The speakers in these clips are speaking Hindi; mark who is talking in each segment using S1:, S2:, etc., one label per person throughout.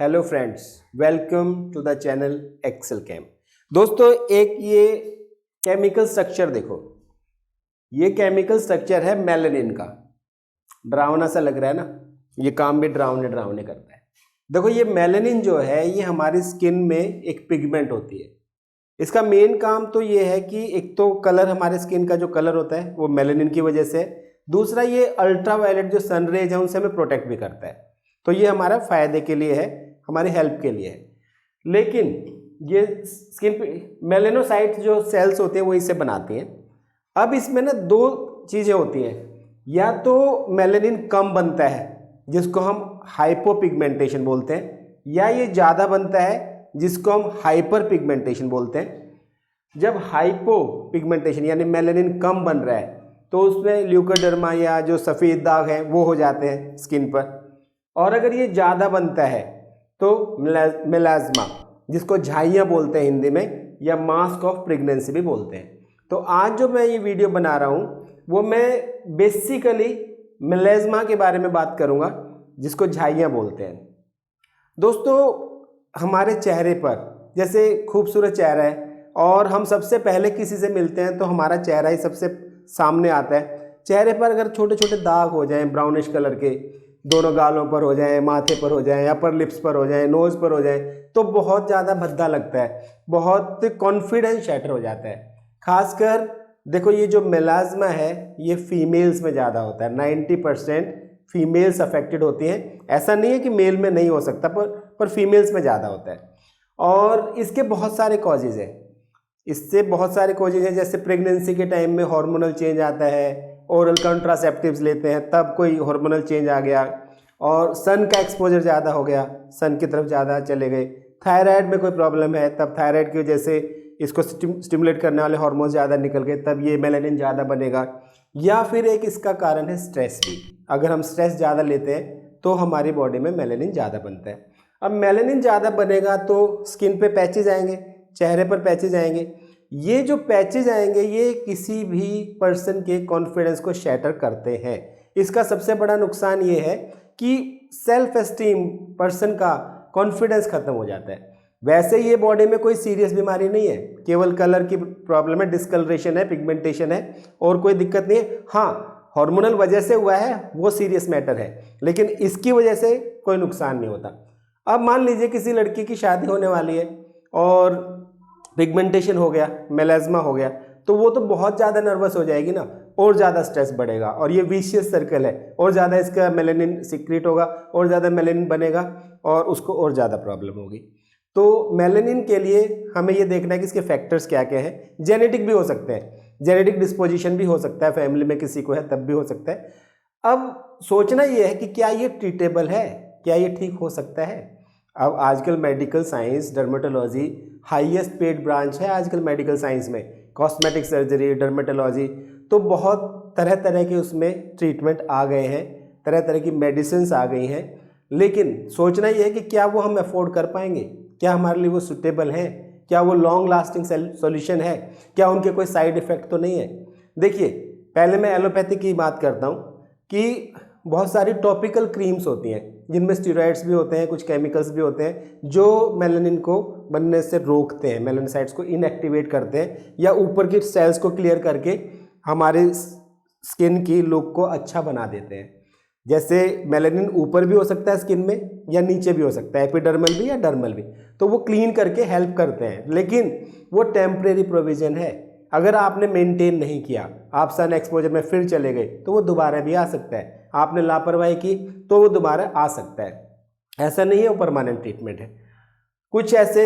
S1: Hello friends, welcome to the channel Excel Cam. दोस्तों, एक ये केमिकल स्ट्रक्चर देखो। ये केमिकल स्ट्रक्चर है मेलानिन का। डरावना सा लग रहा है ना? ये काम भी डरावने डरावने करता है। देखो, ये मेलानिन जो है ये हमारी स्किन में एक पिगमेंट होती है। इसका मेन काम तो ये है कि एक तो कलर, हमारे स्किन का जो कलर होता है वो मेलानिन की वजह से है। दूसरा, ये अल्ट्रावायलेट जो सन रेज है उनसे हमें प्रोटेक्ट भी करता है। तो ये हमारा फायदे के लिए है, हमारी हेल्प के लिए है। लेकिन ये स्किन पे मेलेनोसाइट्स जो सेल्स होते हैं वो इसे बनाती हैं। अब इसमें ना दो चीज़ें होती हैं, या तो मेलानिन कम बनता है जिसको हम हाइपोपिगमेंटेशन बोलते हैं, या ये ज़्यादा बनता है जिसको हम हाइपर पिगमेंटेशन बोलते हैं। जब हाइपोपिगमेंटेशन यानी मेलानिन कम बन रहा है तो उसमें ल्यूकोडर्मा या जो सफ़ेद दाग हैं वो हो जाते हैं स्किन पर। और अगर ये ज़्यादा बनता है तो मेलाज्मा, जिसको झाइयाँ बोलते हैं हिंदी में, या मास्क ऑफ प्रेगनेंसी भी बोलते हैं। तो आज जो मैं ये वीडियो बना रहा हूँ वो मैं बेसिकली मेलाज्मा के बारे में बात करूँगा, जिसको झाइयाँ बोलते हैं। दोस्तों, हमारे चेहरे पर जैसे खूबसूरत चेहरा है और हम सबसे पहले किसी से मिलते हैं तो हमारा चेहरा ही सबसे सामने आता है। चेहरे पर अगर छोटे छोटे दाग हो जाएं ब्राउनिश कलर के, दोनों गालों पर हो जाएं, माथे पर हो जाएं, अपर लिप्स पर हो जाएं, नोज़ पर हो जाएं, तो बहुत ज़्यादा भद्दा लगता है, बहुत कॉन्फिडेंस शैटर हो जाता है। खासकर देखो, ये जो मेलाज्मा है ये फीमेल्स में ज़्यादा होता है। 90% फीमेल्स अफेक्टेड होती हैं। ऐसा नहीं है कि मेल में नहीं हो सकता, पर फीमेल्स में ज़्यादा होता है। और इसके बहुत सारे कॉजेज़ हैं। इससे बहुत सारे कॉजेज़ हैं, जैसे प्रेगनेंसी के टाइम में हार्मोनल चेंज आता है, ओरल कंट्रासेप्टिव्स लेते हैं तब कोई हार्मोनल चेंज आ गया, और सन का एक्सपोजर ज़्यादा हो गया, सन की तरफ ज़्यादा चले गए। थायराइड में कोई प्रॉब्लम है तब थायराइड की वजह से इसको स्टिमुलेट करने वाले हार्मोन ज़्यादा निकल गए, तब ये मेलानिन ज़्यादा बनेगा। या फिर एक इसका कारण है स्ट्रेस भी। अगर हम स्ट्रेस ज़्यादा लेते हैं तो हमारी बॉडी में मेलानिन ज़्यादा बनता है। अब मेलानिन ज़्यादा बनेगा तो स्किन पे पैचेज आएंगे, चेहरे पर पैचेज आएंगे। ये जो पैचेज आएंगे ये किसी भी पर्सन के कॉन्फिडेंस को शैटर करते हैं। इसका सबसे बड़ा नुकसान ये है कि सेल्फ एस्टीम, पर्सन का कॉन्फिडेंस खत्म हो जाता है। वैसे ये बॉडी में कोई सीरियस बीमारी नहीं है, केवल कलर की प्रॉब्लम है, डिस्कलरेशन है, पिगमेंटेशन है, और कोई दिक्कत नहीं है। हाँ, हार्मोनल वजह से हुआ है वो सीरियस मैटर है, लेकिन इसकी वजह से कोई नुकसान नहीं होता। अब मान लीजिए किसी लड़की की शादी होने वाली है और पिगमेंटेशन हो गया, मेलाज्मा हो गया, तो वो तो बहुत ज़्यादा नर्वस हो जाएगी ना, और ज़्यादा स्ट्रेस बढ़ेगा, और ये विशियस सर्कल है। और ज़्यादा इसका मेलानिन सीक्रेट होगा, और ज़्यादा मेलानिन बनेगा, और उसको और ज़्यादा प्रॉब्लम होगी। तो मेलानिन के लिए हमें ये देखना है कि इसके फैक्टर्स क्या क्या हैं। जेनेटिक भी हो सकते हैं, जेनेटिक डिस्पोजिशन भी हो सकता है, फैमिली में किसी को है तब भी हो सकता है। अब सोचना ये है कि क्या ये ट्रीटेबल है, क्या ये ठीक हो सकता है। अब आजकल medical science, dermatology highest paid branch है आजकल मेडिकल साइंस में। कॉस्मेटिक सर्जरी, डर्मेटोलॉजी, तो बहुत तरह तरह के उसमें ट्रीटमेंट आ गए हैं, तरह तरह की मेडिसिन्स आ गई हैं। लेकिन सोचना ये है कि क्या वो हम अफोर्ड कर पाएंगे, क्या हमारे लिए वो सुटेबल हैं, क्या वो लॉन्ग लास्टिंग सॉल्यूशन है, क्या उनके कोई साइड इफ़ेक्ट तो नहीं है। देखिए, पहले मैं एलोपैथी की बात करता हूँ कि बहुत सारी टॉपिकल क्रीम्स होती हैं जिनमें स्टेरॉइड्स भी होते हैं, कुछ केमिकल्स भी होते हैं जो मेलानिन को बनने से रोकते हैं, मेलानोसाइट्स को इनएक्टिवेट करते हैं, या ऊपर की सेल्स को क्लियर करके हमारे स्किन की लुक को अच्छा बना देते हैं। जैसे मेलानिन ऊपर भी हो सकता है स्किन में, या नीचे भी हो सकता है, एपिडर्मल भी या डर्मल भी, तो वो क्लीन करके हेल्प करते हैं। लेकिन वो टेम्परेरी प्रोविजन है। अगर आपने मेंटेन नहीं किया, आप सन एक्सपोजर में फिर चले गए तो वो दोबारा भी आ सकता है। आपने लापरवाही की तो वो दोबारा आ सकता है। ऐसा नहीं है वो परमानेंट ट्रीटमेंट है। कुछ ऐसे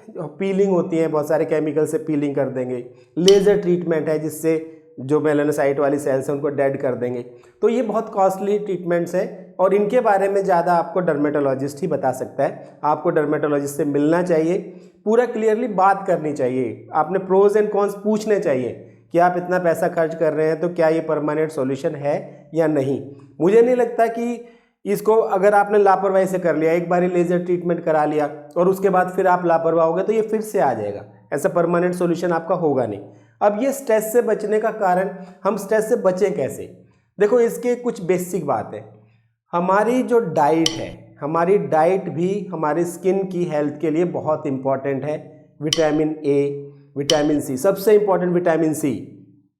S1: पीलिंग होती है, बहुत सारे केमिकल से पीलिंग कर देंगे। लेज़र ट्रीटमेंट है जिससे जो मेलानोसाइट वाली सेल्स हैं उनको डेड कर देंगे। तो ये बहुत कॉस्टली ट्रीटमेंट्स हैं, और इनके बारे में ज़्यादा आपको डर्मेटोलॉजिस्ट ही बता सकता है। आपको डर्मेटोलॉजिस्ट से मिलना चाहिए, पूरा क्लियरली बात करनी चाहिए, आपने प्रोज एंड कॉन्स पूछने चाहिए कि आप इतना पैसा खर्च कर रहे हैं तो क्या ये परमानेंट सॉल्यूशन है या नहीं। मुझे नहीं लगता कि इसको अगर आपने लापरवाही से कर लिया, एक बार लेज़र ट्रीटमेंट करा लिया और उसके बाद फिर आप लापरवाह हो गए, तो ये फिर से आ जाएगा। ऐसा परमानेंट सॉल्यूशन आपका होगा नहीं। अब ये स्ट्रेस से बचने का कारण, हम स्ट्रेस से बचें कैसे? देखो, इसके कुछ बेसिक बात है। हमारी जो डाइट है, हमारी डाइट भी हमारी स्किन की हेल्थ के लिए बहुत इंपॉर्टेंट है। विटामिन ए, विटामिन सी, सबसे important vitamin C,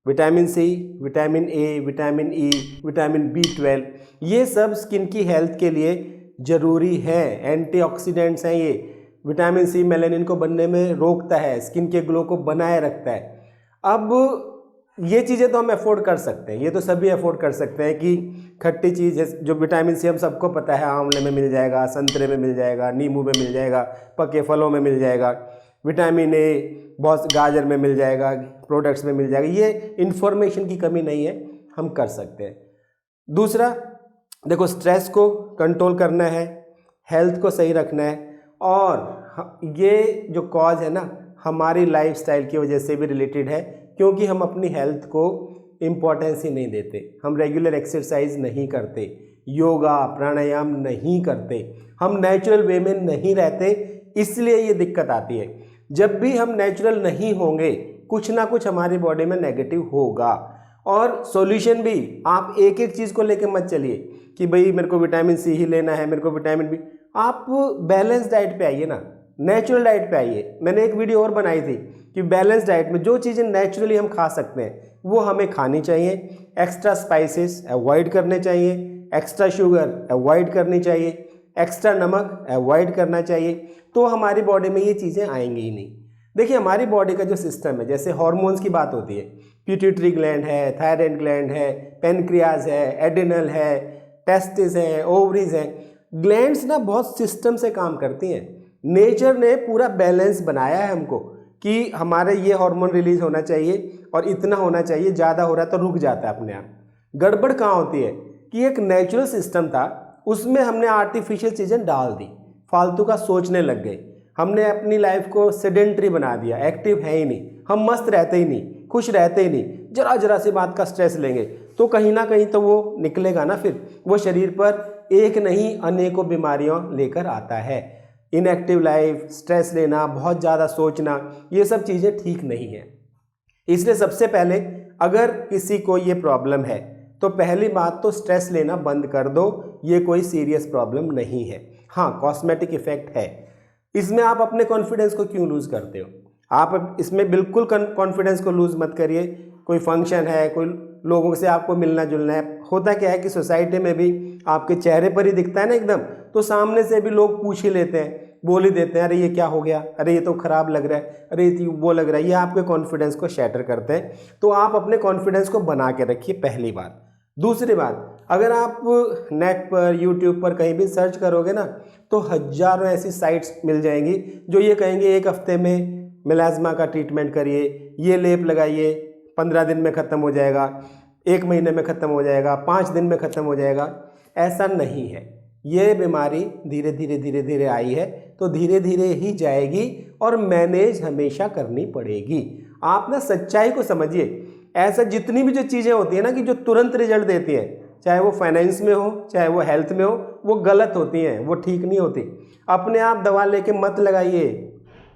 S1: vitamin C, vitamin A, vitamin E, vitamin B12, ये सब स्किन की हेल्थ के लिए ज़रूरी है। एंटीऑक्सीडेंट्स हैं ये। विटामिन सी मेलानिन को बनने में रोकता है, स्किन के ग्लो को बनाए रखता है। अब ये चीज़ें तो हम अफोर्ड कर सकते हैं, ये तो सभी अफोर्ड कर सकते हैं कि खट्टी चीज़ है, जो विटामिन सी हम सबको पता है आंवले में मिल जाएगा, संतरे में मिल जाएगा, नींबू में मिल जाएगा, पके फलों में मिल जाएगा। विटामिन ए बहुत गाजर में मिल जाएगा, प्रोडक्ट्स में मिल जाएगा। ये इन्फॉर्मेशन की कमी नहीं है, हम कर सकते हैं। दूसरा देखो, स्ट्रेस को कंट्रोल करना है, हेल्थ को सही रखना है, और ये जो कॉज है ना हमारी लाइफस्टाइल की वजह से भी रिलेटेड है, क्योंकि हम अपनी हेल्थ को इम्पोर्टेंस ही नहीं देते। हम रेगुलर एक्सरसाइज नहीं करते, योगा प्राणायाम नहीं करते, हम नेचुरल वे में नहीं रहते, इसलिए ये दिक्कत आती है। जब भी हम नेचुरल नहीं होंगे कुछ ना कुछ हमारी बॉडी में नेगेटिव होगा। और सॉल्यूशन भी, आप एक एक चीज़ को लेके मत चलिए कि भाई मेरे को विटामिन सी ही लेना है, मेरे को विटामिन बी। आप बैलेंस डाइट पे आइए ना, नेचुरल डाइट पे आइए। मैंने एक वीडियो और बनाई थी कि बैलेंस डाइट में जो चीज़ें नेचुरली हम खा सकते हैं वो हमें खानी चाहिए। एक्स्ट्रा स्पाइसेस अवॉइड करने चाहिए, एक्स्ट्रा शुगर अवॉइड करनी चाहिए, एक्स्ट्रा नमक अवॉइड करना चाहिए, तो हमारी बॉडी में ये चीज़ें आएंगी ही नहीं। देखिए हमारी बॉडी का जो सिस्टम है, जैसे हार्मोन्स की बात होती है, पिट्यूटरी ग्लैंड है, थायराइड ग्लैंड है, पेनक्रियाज है, एडिनल है, टेस्टिस है, ओवरीज है। ग्लैंड्स ना बहुत सिस्टम से काम करती हैं। नेचर ने पूरा बैलेंस बनाया है हमको कि हमारे ये हार्मोन रिलीज होना चाहिए और इतना होना चाहिए, ज़्यादा हो रहा है तो रुक जाता है अपने आप। गड़बड़ कहाँ होती है कि एक नेचुरल सिस्टम था, उसमें हमने आर्टिफिशियल चीज़ें डाल दी, फालतू का सोचने लग गए, हमने अपनी लाइफ को सेडेंट्री बना दिया, एक्टिव है ही नहीं, हम मस्त रहते ही नहीं, खुश रहते ही नहीं। जरा जरा सी बात का स्ट्रेस लेंगे तो कहीं ना कहीं तो वो निकलेगा ना, फिर वो शरीर पर एक नहीं अनेकों बीमारियां लेकर आता है। इनएक्टिव लाइफ, स्ट्रेस लेना, बहुत ज़्यादा सोचना, ये सब चीज़ें ठीक नहीं है। इसलिए सबसे पहले अगर किसी को ये प्रॉब्लम है तो पहली बात तो स्ट्रेस लेना बंद कर दो, ये कोई सीरियस प्रॉब्लम नहीं है। हाँ, कॉस्मेटिक इफेक्ट है, इसमें आप अपने कॉन्फिडेंस को क्यों लूज़ करते हो? आप इसमें बिल्कुल कॉन्फिडेंस को लूज़ मत करिए। कोई फंक्शन है, कोई लोगों से आपको मिलना जुलना है, होता क्या है कि सोसाइटी में भी आपके चेहरे पर ही दिखता है ना एकदम, तो सामने से भी लोग पूछ ही लेते हैं, बोल ही देते हैं, अरे ये क्या हो गया, अरे ये तो ख़राब लग रहा है, अरे ये वो लग रहा है। ये आपके कॉन्फिडेंस को शैटर करते हैं। तो आप अपने कॉन्फिडेंस को बना के रखिए, पहली बात। दूसरी बात, अगर आप नेट पर, यूट्यूब पर कहीं भी सर्च करोगे ना तो हज़ारों ऐसी साइट्स मिल जाएंगी जो ये कहेंगे एक हफ्ते में मेलाज्मा का ट्रीटमेंट करिए, ये लेप लगाइए, 15 दिन में ख़त्म हो जाएगा, 1 महीने में ख़त्म हो जाएगा, 5 दिन में ख़त्म हो जाएगा। ऐसा नहीं है। ये बीमारी धीरे धीरे धीरे धीरे आई है तो धीरे धीरे ही जाएगी और मैनेज हमेशा करनी पड़ेगी। आप ना सच्चाई को समझिए। ऐसा जितनी भी जो चीज़ें होती है ना कि जो तुरंत रिजल्ट देती हैं, चाहे वो फाइनेंस में हो, चाहे वो हेल्थ में हो, वो गलत होती हैं, वो ठीक नहीं होती। अपने आप दवा लेके मत लगाइए।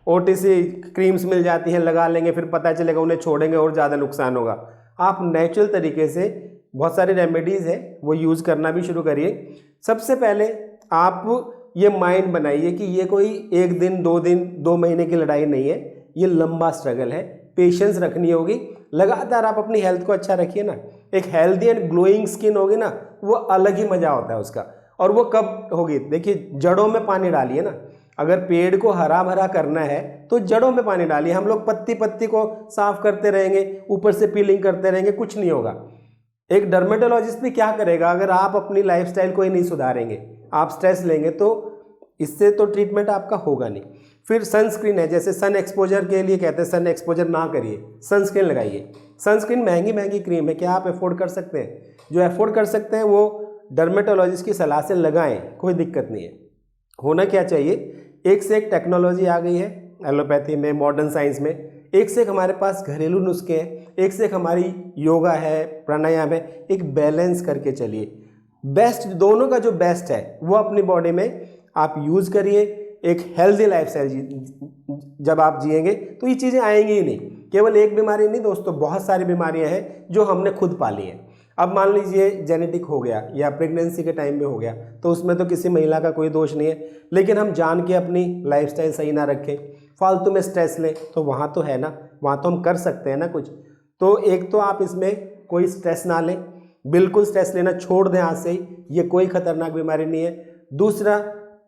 S1: OTC क्रीम्स मिल जाती हैं, लगा लेंगे, फिर पता चलेगा उन्हें छोड़ेंगे और ज़्यादा नुकसान होगा। आप नेचुरल तरीके से बहुत सारी रेमेडीज़ हैं वो यूज़ करना भी शुरू करिए। सबसे पहले आप ये माइंड बनाइए कि ये कोई 1 दिन 2 दिन 2 महीने की लड़ाई नहीं है, ये लंबा स्ट्रगल है। पेशेंस रखनी होगी, लगातार आप अपनी हेल्थ को अच्छा रखिए ना। एक हेल्दी एंड ग्लोइंग स्किन होगी ना, वो अलग ही मज़ा होता है उसका। और वो कब होगी? देखिए, जड़ों में पानी डालिए ना। अगर पेड़ को हरा भरा करना है तो जड़ों में पानी डालिए। हम लोग पत्ती पत्ती को साफ करते रहेंगे, ऊपर से पीलिंग करते रहेंगे, कुछ नहीं होगा। एक डर्मेटोलॉजिस्ट भी क्या करेगा अगर आप अपनी लाइफस्टाइल को ही नहीं सुधारेंगे? आप स्ट्रेस लेंगे तो इससे तो ट्रीटमेंट आपका होगा नहीं। फिर सनस्क्रीन है, जैसे सन एक्सपोजर के लिए कहते हैं सन एक्सपोजर ना करिए, सनस्क्रीन लगाइए। सनस्क्रीन महंगी महंगी क्रीम है, क्या आप अफोर्ड कर सकते हैं? जो अफोर्ड कर सकते हैं वो डर्मेटोलॉजिस्ट की सलाह से लगाएं, कोई दिक्कत नहीं है। होना क्या चाहिए, एक से एक टेक्नोलॉजी आ गई है एलोपैथी में, मॉडर्न साइंस में, एक से एक हमारे पास घरेलू नुस्खे हैं, एक से एक हमारी योगा है, प्राणायाम है। एक बैलेंस करके चलिए। बेस्ट, दोनों का जो बेस्ट है वो अपनी बॉडी में आप यूज़ करिए। एक हेल्दी लाइफस्टाइल जब आप जिएंगे तो ये चीज़ें आएंगी ही नहीं। केवल एक बीमारी नहीं दोस्तों, बहुत सारी बीमारियां हैं जो हमने खुद पाली हैं। अब मान लीजिए जेनेटिक हो गया या प्रेगनेंसी के टाइम में हो गया, तो उसमें तो किसी महिला का कोई दोष नहीं है, लेकिन हम जान के अपनी लाइफस्टाइल सही ना रखें, फालतू में स्ट्रेस लें, तो वहाँ तो है ना, वहाँ तो हम कर सकते हैं ना कुछ। तो एक तो आप इसमें कोई स्ट्रेस ना लें, बिल्कुल स्ट्रेस लेना छोड़ दें आज से ही, ये कोई खतरनाक बीमारी नहीं है। दूसरा,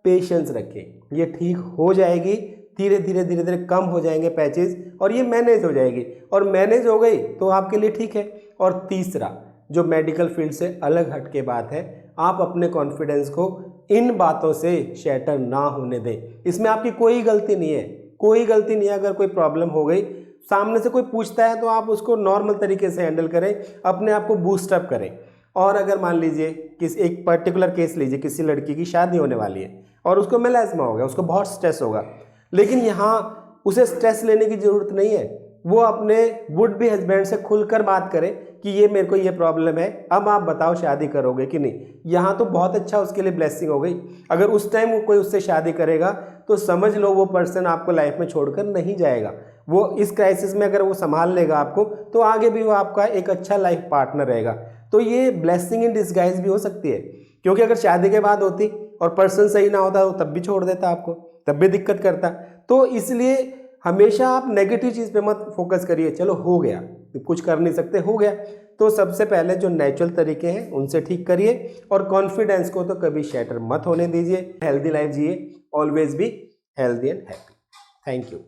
S1: पेशेंस रखें, ये ठीक हो जाएगी, धीरे धीरे कम हो जाएंगे पैचेस और ये मैनेज हो जाएगी, और मैनेज हो गई तो आपके लिए ठीक है। और तीसरा, जो मेडिकल फील्ड से अलग हट के बात है, आप अपने कॉन्फिडेंस को इन बातों से शैटर ना होने दें। इसमें आपकी कोई गलती नहीं है, कोई गलती नहीं है। अगर कोई प्रॉब्लम हो गई, सामने से कोई पूछता है तो आप उसको नॉर्मल तरीके से हैंडल करें, अपने आप को बूस्ट अप करें। और अगर मान लीजिए किसी एक पर्टिकुलर केस लीजिए, किसी लड़की की शादी होने वाली है और उसको मेलास्मा हो गया, उसको बहुत स्ट्रेस होगा, लेकिन यहाँ उसे स्ट्रेस लेने की ज़रूरत नहीं है। वो अपने वुड बी हस्बैंड से खुलकर बात करे कि ये मेरे को ये प्रॉब्लम है, अब आप बताओ शादी करोगे कि नहीं। यहाँ तो बहुत अच्छा उसके लिए ब्लेसिंग हो गई। अगर उस टाइम कोई उससे शादी करेगा तो समझ लो वो पर्सन आपको लाइफ में छोड़कर नहीं जाएगा। वो इस क्राइसिस में अगर वो संभाल लेगा आपको, तो आगे भी वो आपका एक अच्छा लाइफ पार्टनर रहेगा। तो ये ब्लेसिंग इन डिस्गाइज भी हो सकती है, क्योंकि अगर शादी के बाद होती और पर्सन सही ना होता तो तब भी छोड़ देता आपको, तब भी दिक्कत करता। तो इसलिए हमेशा आप नेगेटिव चीज़ पे मत फोकस करिए, चलो हो गया, कुछ कर नहीं सकते, हो गया। तो सबसे पहले जो नेचुरल तरीके हैं उनसे ठीक करिए, और कॉन्फिडेंस को तो कभी शैटर मत होने दीजिए। हेल्दी लाइफ जिए, always be healthy and happy. Thank you.